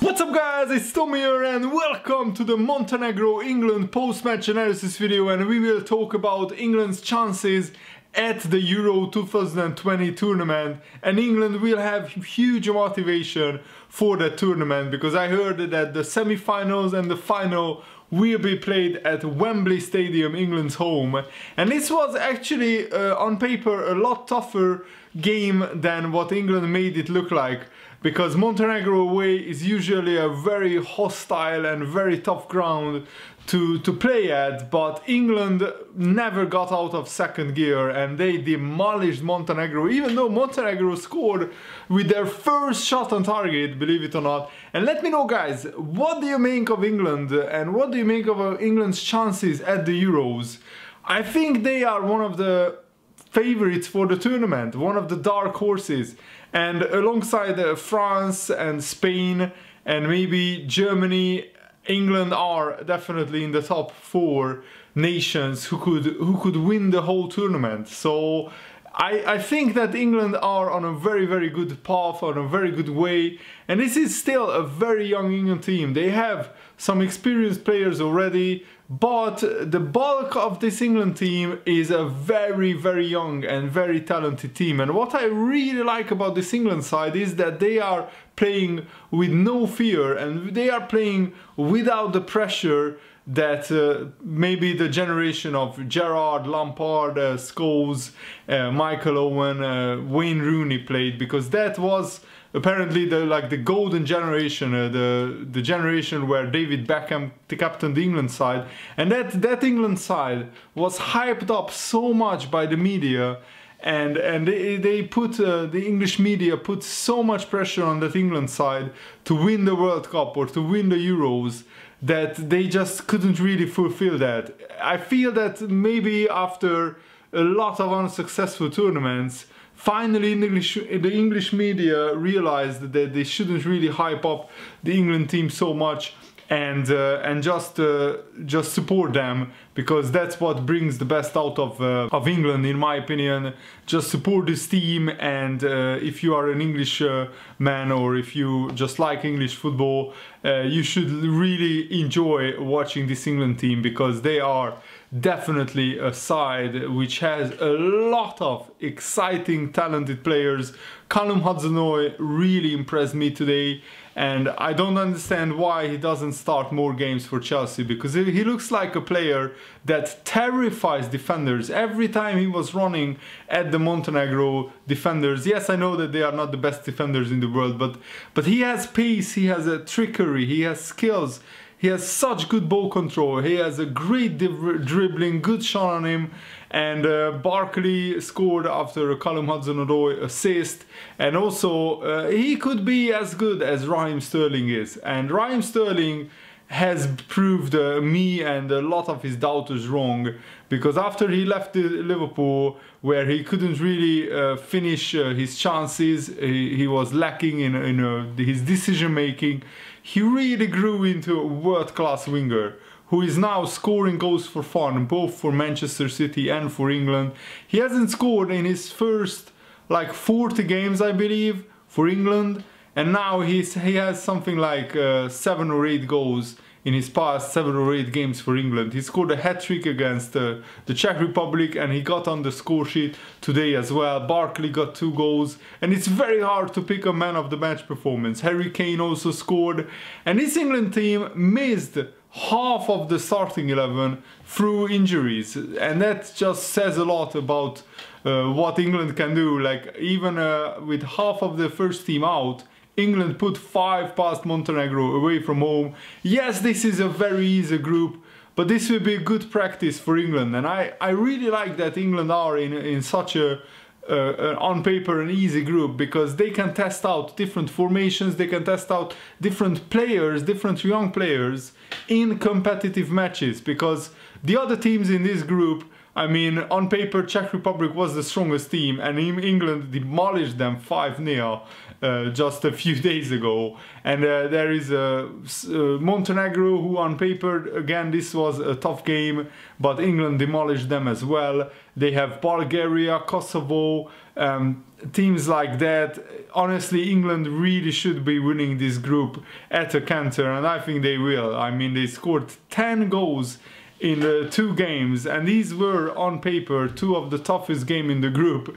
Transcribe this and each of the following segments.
What's up guys, it's Tom here and welcome to the Montenegro-England post-match analysis video, and we will talk about England's chances at the Euro 2020 tournament. And England will have huge motivation for that tournament because I heard that the semi-finals and the final will be played at Wembley Stadium, England's home. And this was actually on paper a lot tougher game than what England made it look like, because Montenegro away is usually a very hostile and very tough ground to play at, but England never got out of second gear and they demolished Montenegro, even though Montenegro scored with their first shot on target, believe it or not. And let me know guys, what do you make of England and what do you make of England's chances at the Euros? I think they are one of the favorites for the tournament, one of the dark horses, and alongside France and Spain and maybe Germany, England are definitely in the top 4 nations who could win the whole tournament. So I think that England are on a very good path, on a very good way, and this is still a very young England team. They have some experienced players already, but the bulk of this England team is a very young and very talented team. And what I really like about this England side is that they are playing with no fear and they are playing without the pressure that maybe the generation of Gerrard, Lampard, Scholes, Michael Owen, Wayne Rooney played, because that was apparently the golden generation, the generation where David Beckham captained the England side, and that England side was hyped up so much by the media, and they put the English media put so much pressure on that England side to win the World Cup or to win the Euros, that they just couldn't really fulfill that. I feel that maybe after a lot of unsuccessful tournaments, finally the English media realized that they shouldn't really hype up the England team so much and just support them, because that's what brings the best out of England, in my opinion. Just support this team, and if you are an English man, or if you just like English football, you should really enjoy watching this England team, because they are definitely a side which has a lot of exciting, talented players. Hudson-Odoi really impressed me today, and I don't understand why he doesn't start more games for Chelsea, because he looks like a player that terrifies defenders. Every time he was running at the Montenegro defenders, yes, I know that they are not the best defenders in the world, but he has pace, he has a trickery, he has skills. He has such good ball control, he has a great dribbling, good shot on him, and Barkley scored after a Hudson-Odoi assist, and also he could be as good as Raheem Sterling is, and Raheem Sterling has proved me and a lot of his doubters wrong, because after he left Liverpool, where he couldn't really finish his chances, he was lacking in his decision making, he really grew into a world-class winger who is now scoring goals for fun, both for Manchester City and for England. He hasn't scored in his first like 40 games, I believe, for England, and now he has something like 7 or 8 goals in his past 7 or 8 games for England. He scored a hat-trick against the Czech Republic, and he got on the score sheet today as well. Barkley got 2 goals, and it's very hard to pick a man of the match performance. Harry Kane also scored, and this England team missed half of the starting 11 through injuries, and that just says a lot about what England can do. Like, even with half of the first team out, England put 5 past Montenegro away from home. Yes, this is a very easy group, but this will be a good practice for England, and I really like that England are in such a on paper an easy group, because they can test out different formations, they can test out different players, different young players in competitive matches, because the other teams in this group, I mean, on paper Czech Republic was the strongest team, and England demolished them 5-0 just a few days ago. And there is Montenegro, who on paper, again, this was a tough game, but England demolished them as well. They have Bulgaria, Kosovo, teams like that, honestly, England really should be winning this group at a canter, and I think they will. I mean, they scored 10 goals in 2 games, and these were on paper 2 of the toughest games in the group.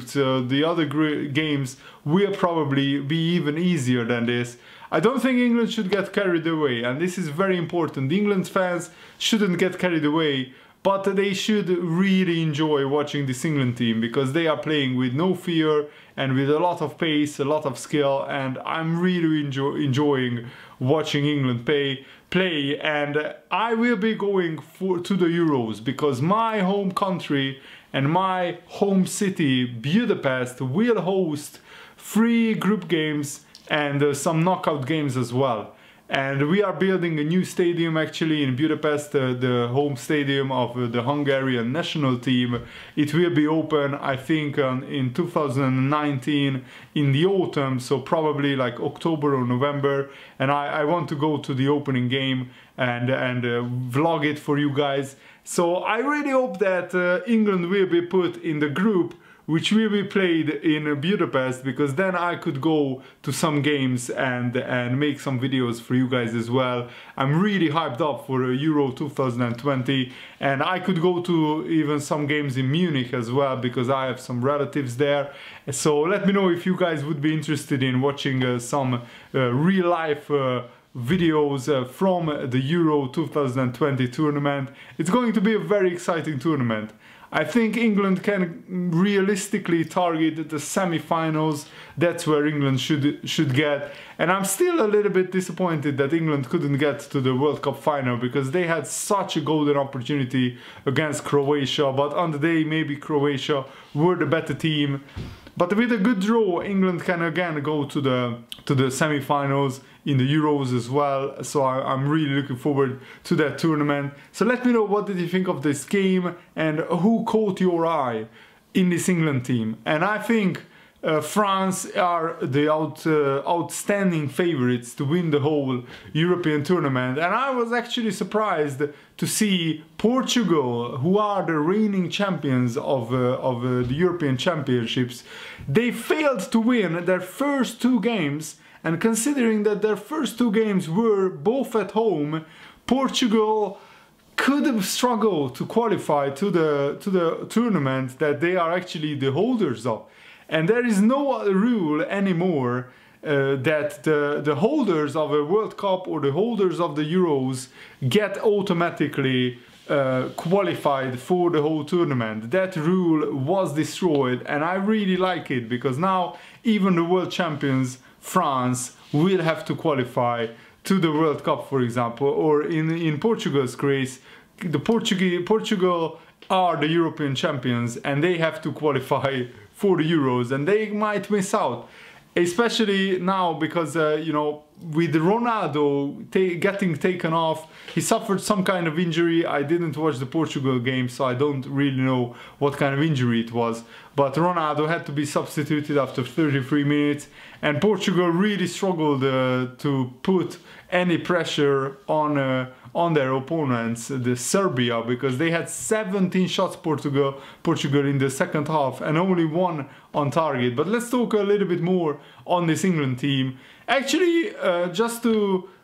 So the other games will probably be even easier than this. I don't think England should get carried away, and this is very important. The England fans shouldn't get carried away, but they should really enjoy watching this England team, because they are playing with no fear and with a lot of pace, a lot of skill, and I'm really enjoying watching England play. And I will be going to the Euros, because my home country and my home city, Budapest, will host 3 group games and some knockout games as well. And we are building a new stadium actually in Budapest, the home stadium of the Hungarian national team. It will be open, I think, in 2019 in the autumn, so probably like October or November. And I want to go to the opening game and vlog it for you guys. So I really hope that England will be put in the group which will be played in Budapest, because then I could go to some games and make some videos for you guys as well. I'm really hyped up for Euro 2020, and I could go to even some games in Munich as well, because I have some relatives there. So let me know if you guys would be interested in watching some real life videos from the Euro 2020 tournament. It's going to be a very exciting tournament. I think England can realistically target the semi-finals. That's where England should get. And I'm still a little bit disappointed that England couldn't get to the World Cup final, because they had such a golden opportunity against Croatia. But on the day, maybe Croatia were the better team. But with a good draw, England can again go to the semi-finals in the Euros as well. So I'm really looking forward to that tournament. So let me know, what did you think of this game, and who caught your eye in this England team? And I think France are the outstanding favorites to win the whole European tournament. And I was actually surprised to see Portugal, who are the reigning champions of the European Championships, they failed to win their first 2 games. And considering that their first 2 games were both at home, Portugal could have struggled to qualify to the tournament that they are actually the holders of. And there is no rule anymore that the holders of a World Cup or the holders of the Euros get automatically qualified for the whole tournament. That rule was destroyed, and I really like it, because now even the world champions France will have to qualify to the World Cup, for example, or in Portugal's case, Portugal are the European champions, and they have to qualify for the Euros, and they might miss out, especially now because you know, with Ronaldo getting taken off, he suffered some kind of injury. I didn't watch the Portugal game, so I don't really know what kind of injury it was, but Ronaldo had to be substituted after 33 minutes, and Portugal really struggled to put any pressure on their opponents, the Serbia, because they had 17 shots Portugal in the second half and only 1 on target. But let's talk a little bit more on this England team. Actually,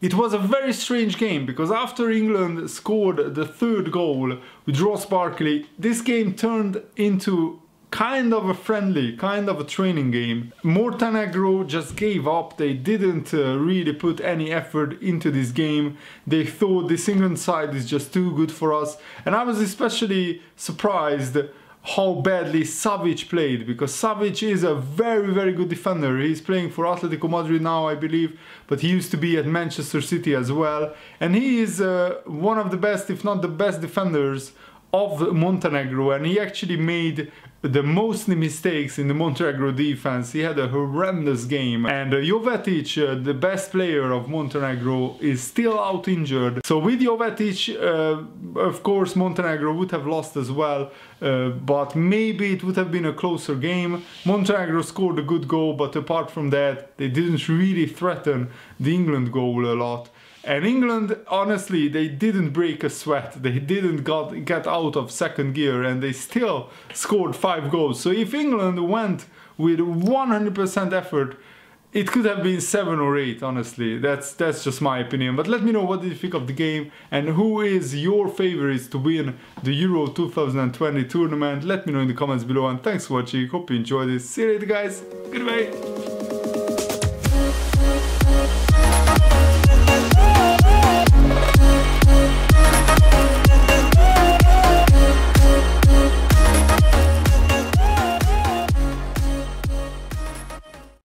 it was a very strange game, because after England scored the 3rd goal with Ross Barkley, this game turned into kind of a friendly, kind of a training game. Montenegro just gave up. They didn't really put any effort into this game. They thought this England side is just too good for us. And I was especially surprised how badly Savic played, because Savic is a very, very good defender. He's playing for Atletico Madrid now, I believe, but he used to be at Manchester City as well. And he is one of the best, if not the best defenders of Montenegro, and he actually made the most mistakes in the Montenegro defense. He had a horrendous game, and Jovetic, the best player of Montenegro, is still out injured. So with Jovetic, of course Montenegro would have lost as well, but maybe it would have been a closer game. Montenegro scored a good goal, but apart from that they didn't really threaten the England goal a lot. And England, honestly, they didn't break a sweat. They didn't get out of second gear, and they still scored 5 goals. So if England went with 100% effort, it could have been 7 or 8, honestly. That's just my opinion. But let me know what did you think of the game and who is your favorites to win the Euro 2020 tournament. Let me know in the comments below, and thanks for watching. Hope you enjoyed this. See you later, guys. Goodbye.